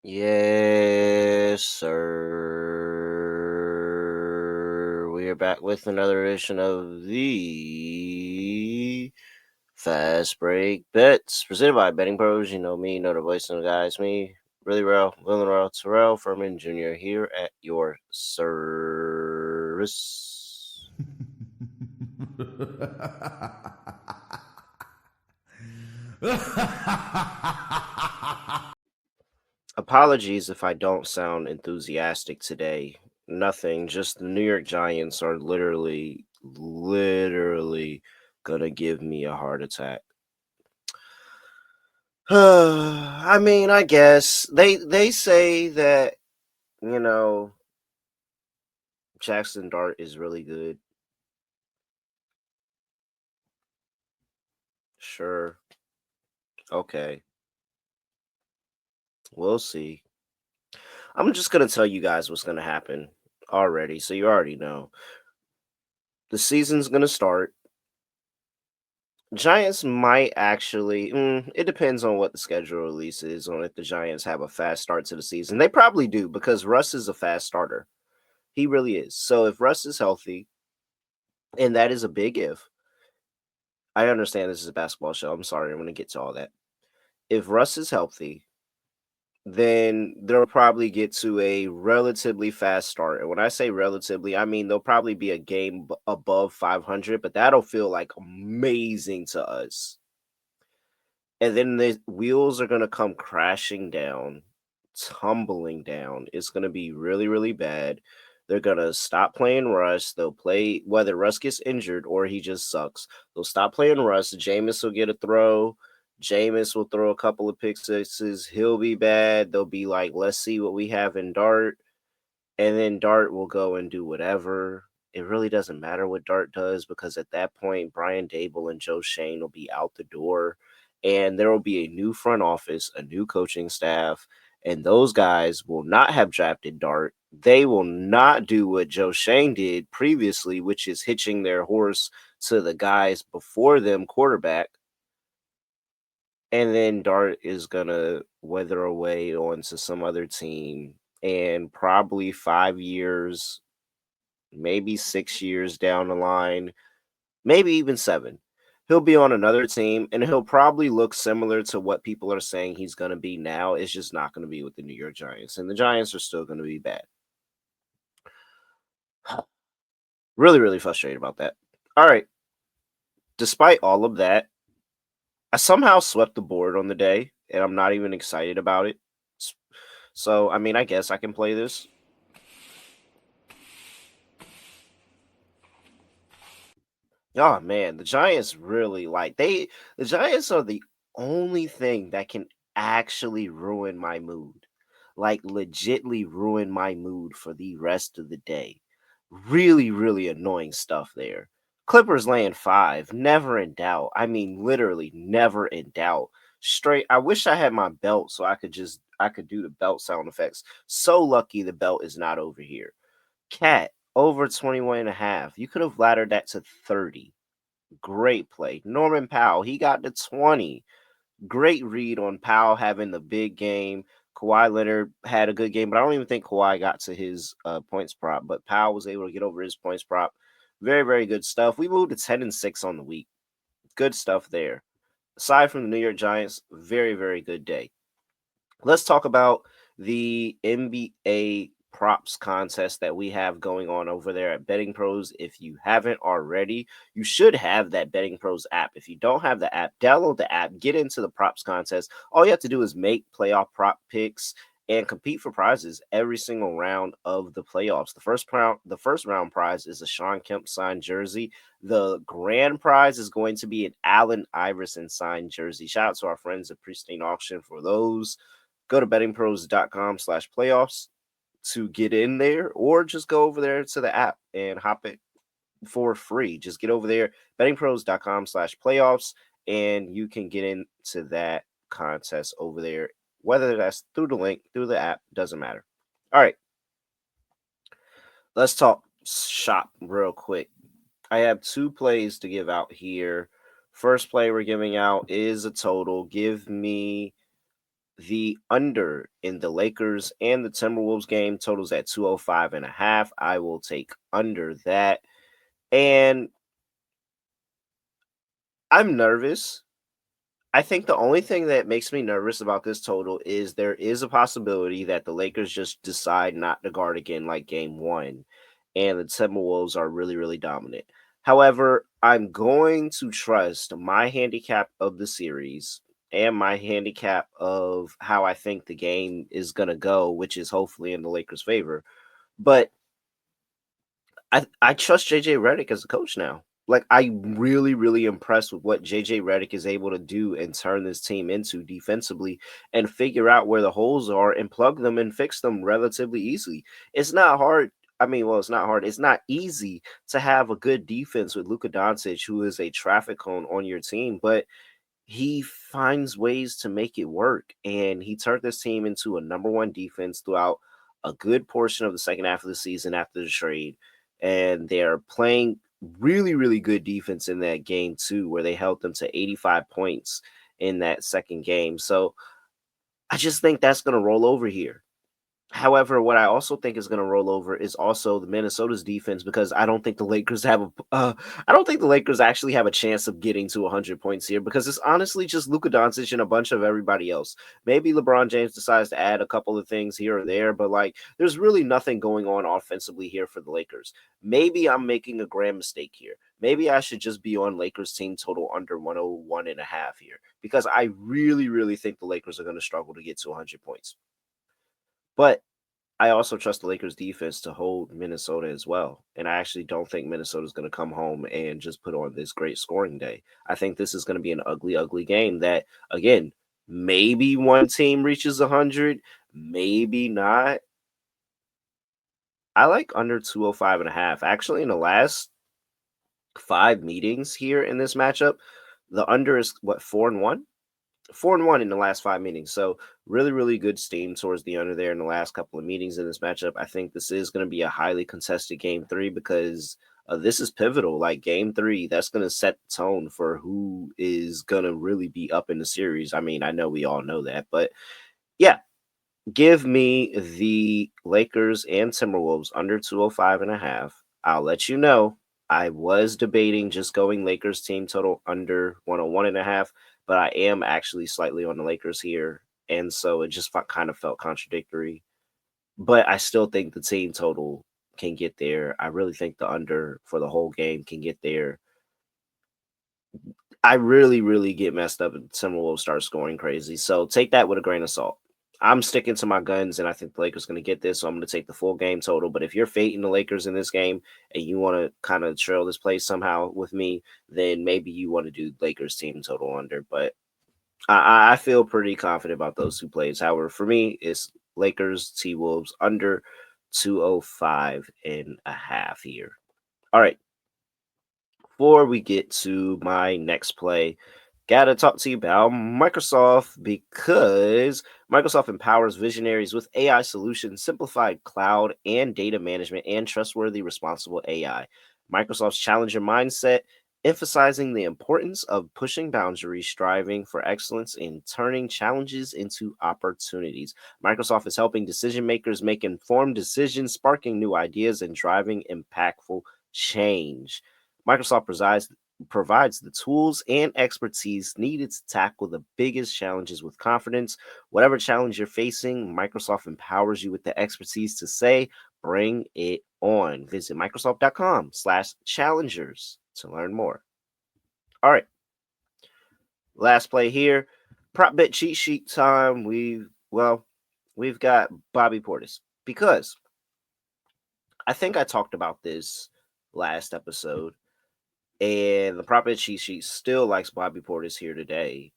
Yes, sir. We are back with another edition of the Fast Break Bets presented by BettingPros. You know me, you know the voice of the guys, me, really real, Willen Real, Terrell Furman Jr. here at your service. Apologies if I don't sound enthusiastic today. Nothing, just the New York Giants are literally gonna give me a heart attack. I mean, I guess they say that, you know, Jackson Dart is really good. Sure. Okay. We'll see. I'm just gonna tell you guys what's gonna happen already, so you already know. The season's gonna start. Giants might actually. It depends on what the schedule release is on if the Giants have a fast start to the season. They probably do because Russ is a fast starter. He really is. So if Russ is healthy, and that is a big if. I understand this is a basketball show. I'm sorry. I'm going to get to all that. If Russ is healthy, then they'll probably get to a relatively fast start. And when I say relatively, I mean they'll probably be a game above 500, but that'll feel like amazing to us. And then the wheels are gonna come crashing down, tumbling down. It's gonna be really, really bad. They're gonna stop playing Russ. They'll play whether Russ gets injured or he just sucks. They'll stop playing Russ. Jameis will get a throw. Jameis will throw a couple of pick sixes. He'll be bad. They'll be like, let's see what we have in Dart. And then Dart will go and do whatever. It really doesn't matter what Dart does because at that point, Brian Dable and Joe Shane will be out the door, and there will be a new front office, a new coaching staff, and those guys will not have drafted Dart. They will not do what Joe Shane did previously, which is hitching their horse to the guys before them quarterback. And then Dart is going to wither away onto some other team. And probably 5 years, maybe 6 years down the line, maybe even 7, he'll be on another team and he'll probably look similar to what people are saying he's going to be now. It's just not going to be with the New York Giants. And the Giants are still going to be bad. Really, really frustrated about that. All right. Despite all of that, I somehow swept the board on the day and I'm not even excited about it. So, I mean, I guess I can play this. Oh man, the Giants really the Giants are the only thing that can actually ruin my mood. Like legitly ruin my mood for the rest of the day. Really, really annoying stuff there. Clippers laying 5, never in doubt. I mean, literally never in doubt. Straight. I wish I had my belt so I could do the belt sound effects. So lucky the belt is not over here. Cat over 21 and a half. You could have laddered that to 30. Great play. Norman Powell, he got to 20. Great read on Powell having the big game. Kawhi Leonard had a good game, but I don't even think Kawhi got to his points prop. But Powell was able to get over his points prop. Very, very good stuff. We moved to 10-6 on the week. Good stuff there. Aside from the New York Giants, very, very good day. Let's talk about the NBA props contest that we have going on over there at Betting Pros. If you haven't already, you should have that Betting Pros app. If you don't have the app, download the app, get into the props contest. All you have to do is make playoff prop picks and compete for prizes every single round of the playoffs. The first round prize is a Sean Kemp signed jersey. The grand prize is going to be an Allen Iverson signed jersey. Shout out to our friends at Pristine Auction for those. Go to bettingpros.com/playoffs to get in there, or just go over there to the app and hop it for free. Just get over there, bettingpros.com/playoffs, and you can get into that contest over there, whether that's through the link, through the app, doesn't matter. All right, let's talk shop real quick. I have 2 plays to give out here. First play we're giving out is a total. Give me The under in the Lakers and the Timberwolves game totals at 205.5. I will take under that. And I'm nervous. I think the only thing that makes me nervous about this total is there is a possibility that the Lakers just decide not to guard again like game one, and the Timberwolves are really, really dominant. However, I'm going to trust my handicap of the series and my handicap of how I think the game is going to go, which is hopefully in the Lakers' favor. But I trust JJ Redick as a coach now. Like I'm really, really impressed with what JJ Redick is able to do and turn this team into defensively and figure out where the holes are and plug them and fix them relatively easily. It's not hard. I mean, well, it's not hard. It's not easy to have a good defense with Luka Doncic, who is a traffic cone on your team, but he finds ways to make it work. And he turned this team into a number one defense throughout a good portion of the second half of the season after the trade. And they're playing really, really good defense in that game, too, where they held them to 85 points in that second game. So I just think that's going to roll over here. However, what I also think is going to roll over is also the Minnesota's defense because I don't think the Lakers have I don't think the Lakers actually have a chance of getting to 100 points here because it's honestly just Luka Doncic and a bunch of everybody else. Maybe LeBron James decides to add a couple of things here or there, but like there's really nothing going on offensively here for the Lakers. Maybe I'm making a grand mistake here. Maybe I should just be on Lakers team total under 101.5 here because I really, really think the Lakers are going to struggle to get to 100 points. But I also trust the Lakers defense to hold Minnesota as well. And I actually don't think Minnesota's going to come home and just put on this great scoring day. I think this is going to be an ugly, ugly game that, again, maybe one team reaches 100, maybe not. I like under 205.5. Actually, in the last 5 meetings here in this matchup, the under is what, 4-1? 4-1 in the last 5 meetings. So really, really good steam towards the under there in the last couple of meetings in this matchup. I think this is going to be a highly contested game three because this is pivotal. Like game three, that's going to set the tone for who is going to really be up in the series. I mean, I know we all know that, but yeah, give me the Lakers and Timberwolves under 205.5. I'll let you know. I was debating just going Lakers team total under 101.5, but I am actually slightly on the Lakers here. And so it just kind of felt contradictory. But I still think the team total can get there. I really think the under for the whole game can get there. I really, really get messed up and Timberwolves start scoring crazy. So take that with a grain of salt. I'm sticking to my guns, and I think the Lakers going to get this, so I'm going to take the full game total. But if you're fading the Lakers in this game and you want to kind of trail this play somehow with me, then maybe you want to do Lakers team total under. But I feel pretty confident about those two plays. However, for me, it's Lakers T-Wolves under 205.5 here. All right. Before we get to my next play, gotta talk to you about Microsoft because Microsoft empowers visionaries with AI solutions, simplified cloud and data management, and trustworthy, responsible AI. Microsoft's challenger mindset, emphasizing the importance of pushing boundaries, striving for excellence, and turning challenges into opportunities. Microsoft is helping decision makers make informed decisions, sparking new ideas, and driving impactful change. Microsoft provides the tools and expertise needed to tackle the biggest challenges with confidence. Whatever challenge you're facing, Microsoft empowers you with the expertise to say, bring it on. Visit Microsoft.com/challengers to learn more. All right. Last play here. Prop bet cheat sheet time. We've got Bobby Portis because I think I talked about this last episode. And the prop bet cheat sheet still likes Bobby Portis here today.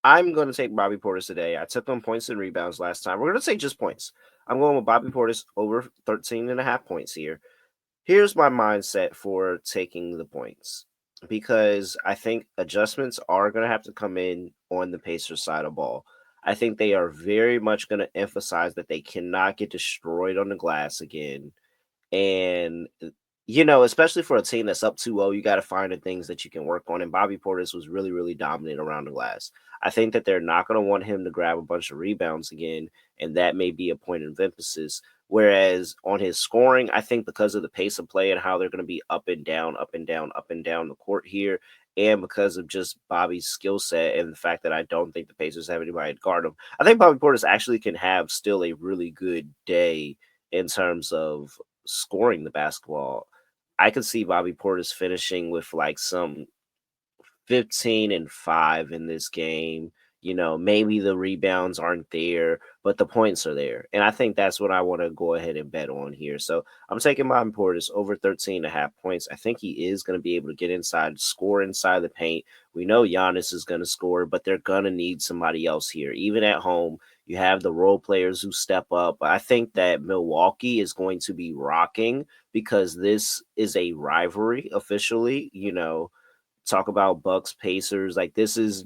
I'm going to take Bobby Portis today. I took him points and rebounds last time. We're going to say just points. I'm going with Bobby Portis over 13.5 points here. Here's my mindset for taking the points because I think adjustments are going to have to come in on the Pacers side of ball. I think they are very much going to emphasize that they cannot get destroyed on the glass again. And especially for a team that's up 2-0, you got to find the things that you can work on. And Bobby Portis was really, really dominant around the glass. I think that they're not going to want him to grab a bunch of rebounds again, and that may be a point of emphasis. Whereas on his scoring, I think because of the pace of play and how they're going to be up and down, up and down, up and down the court here, and because of just Bobby's skill set and the fact that I don't think the Pacers have anybody to guard him, I think Bobby Portis actually can have still a really good day in terms of scoring the basketball. I could see Bobby Portis finishing with like some 15-5 in this game. Maybe the rebounds aren't there, but the points are there. And I think that's what I want to go ahead and bet on here. So I'm taking Bobby Portis over 13.5 points. I think he is going to be able to get inside, score inside the paint. We know Giannis is going to score, but they're going to need somebody else here. Even at home, you have the role players who step up. I think that Milwaukee is going to be rocking because this is a rivalry officially. Talk about Bucks Pacers. Like, this is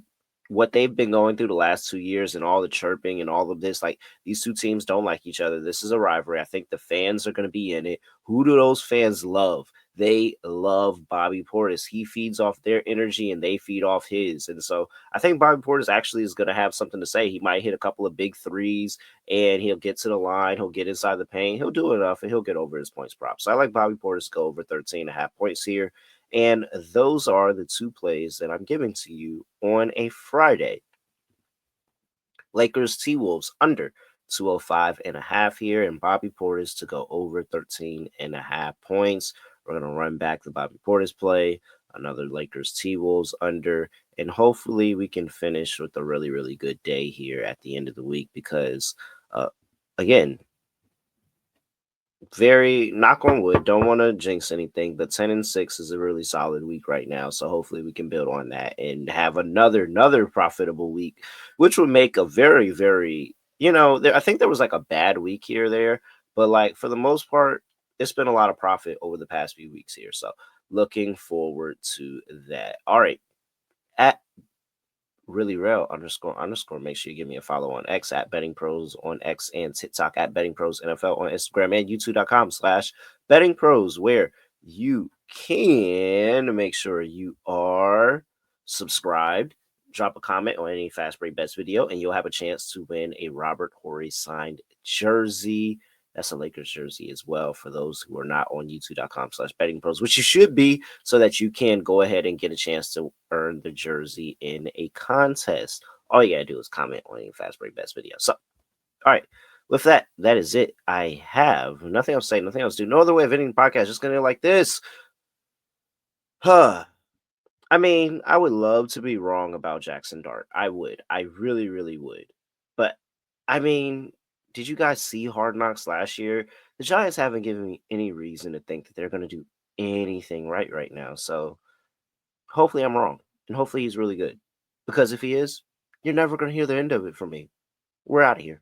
what they've been going through the last 2 years, and all the chirping and all of this. Like, these two teams don't like each other. This is a rivalry. I think the fans are going to be in it. Who do those fans love? They love Bobby Portis. He feeds off their energy and they feed off his. And so I think Bobby Portis actually is going to have something to say. He might hit a couple of big threes and he'll get to the line. He'll get inside the paint. He'll do enough and he'll get over his points prop. So I like Bobby Portis to go over 13.5 points here. And those are the two plays that I'm giving to you on a Friday. Lakers-T-Wolves under 205.5 here, and Bobby Portis to go over 13.5 points. We're going to run back the Bobby Portis play, another Lakers-T-Wolves under, and hopefully we can finish with a really, really good day here at the end of the week because, again, very knock on wood, don't want to jinx anything, but 10-6 is a really solid week right now. So hopefully we can build on that and have another profitable week, which would make a very, very, I think there was like a bad week here or there, but like for the most part, it's been a lot of profit over the past few weeks here. So looking forward to that. All right. At really real underscore. Make sure you give me a follow on X at Betting Pros on X and TikTok at Betting Pros NFL on Instagram and YouTube.com/Betting Pros, where you can make sure you are subscribed. Drop a comment on any Fast Break Bets video, and you'll have a chance to win a Robert Horry signed jersey. That's a Lakers jersey as well for those who are not on youtube.com/betting pros, which you should be, so that you can go ahead and get a chance to earn the jersey in a contest. All you gotta do is comment on any Fast Break Bets video. So, all right, with that, that is it. I have nothing else to say, nothing else to do. No other way of ending the podcast. Just gonna like this. Huh. I mean, I would love to be wrong about Jackson Dart. I would. I really, really would. But I mean, did you guys see Hard Knocks last year? The Giants haven't given me any reason to think that they're going to do anything right now. So hopefully I'm wrong. And hopefully he's really good. Because if he is, you're never going to hear the end of it from me. We're out of here.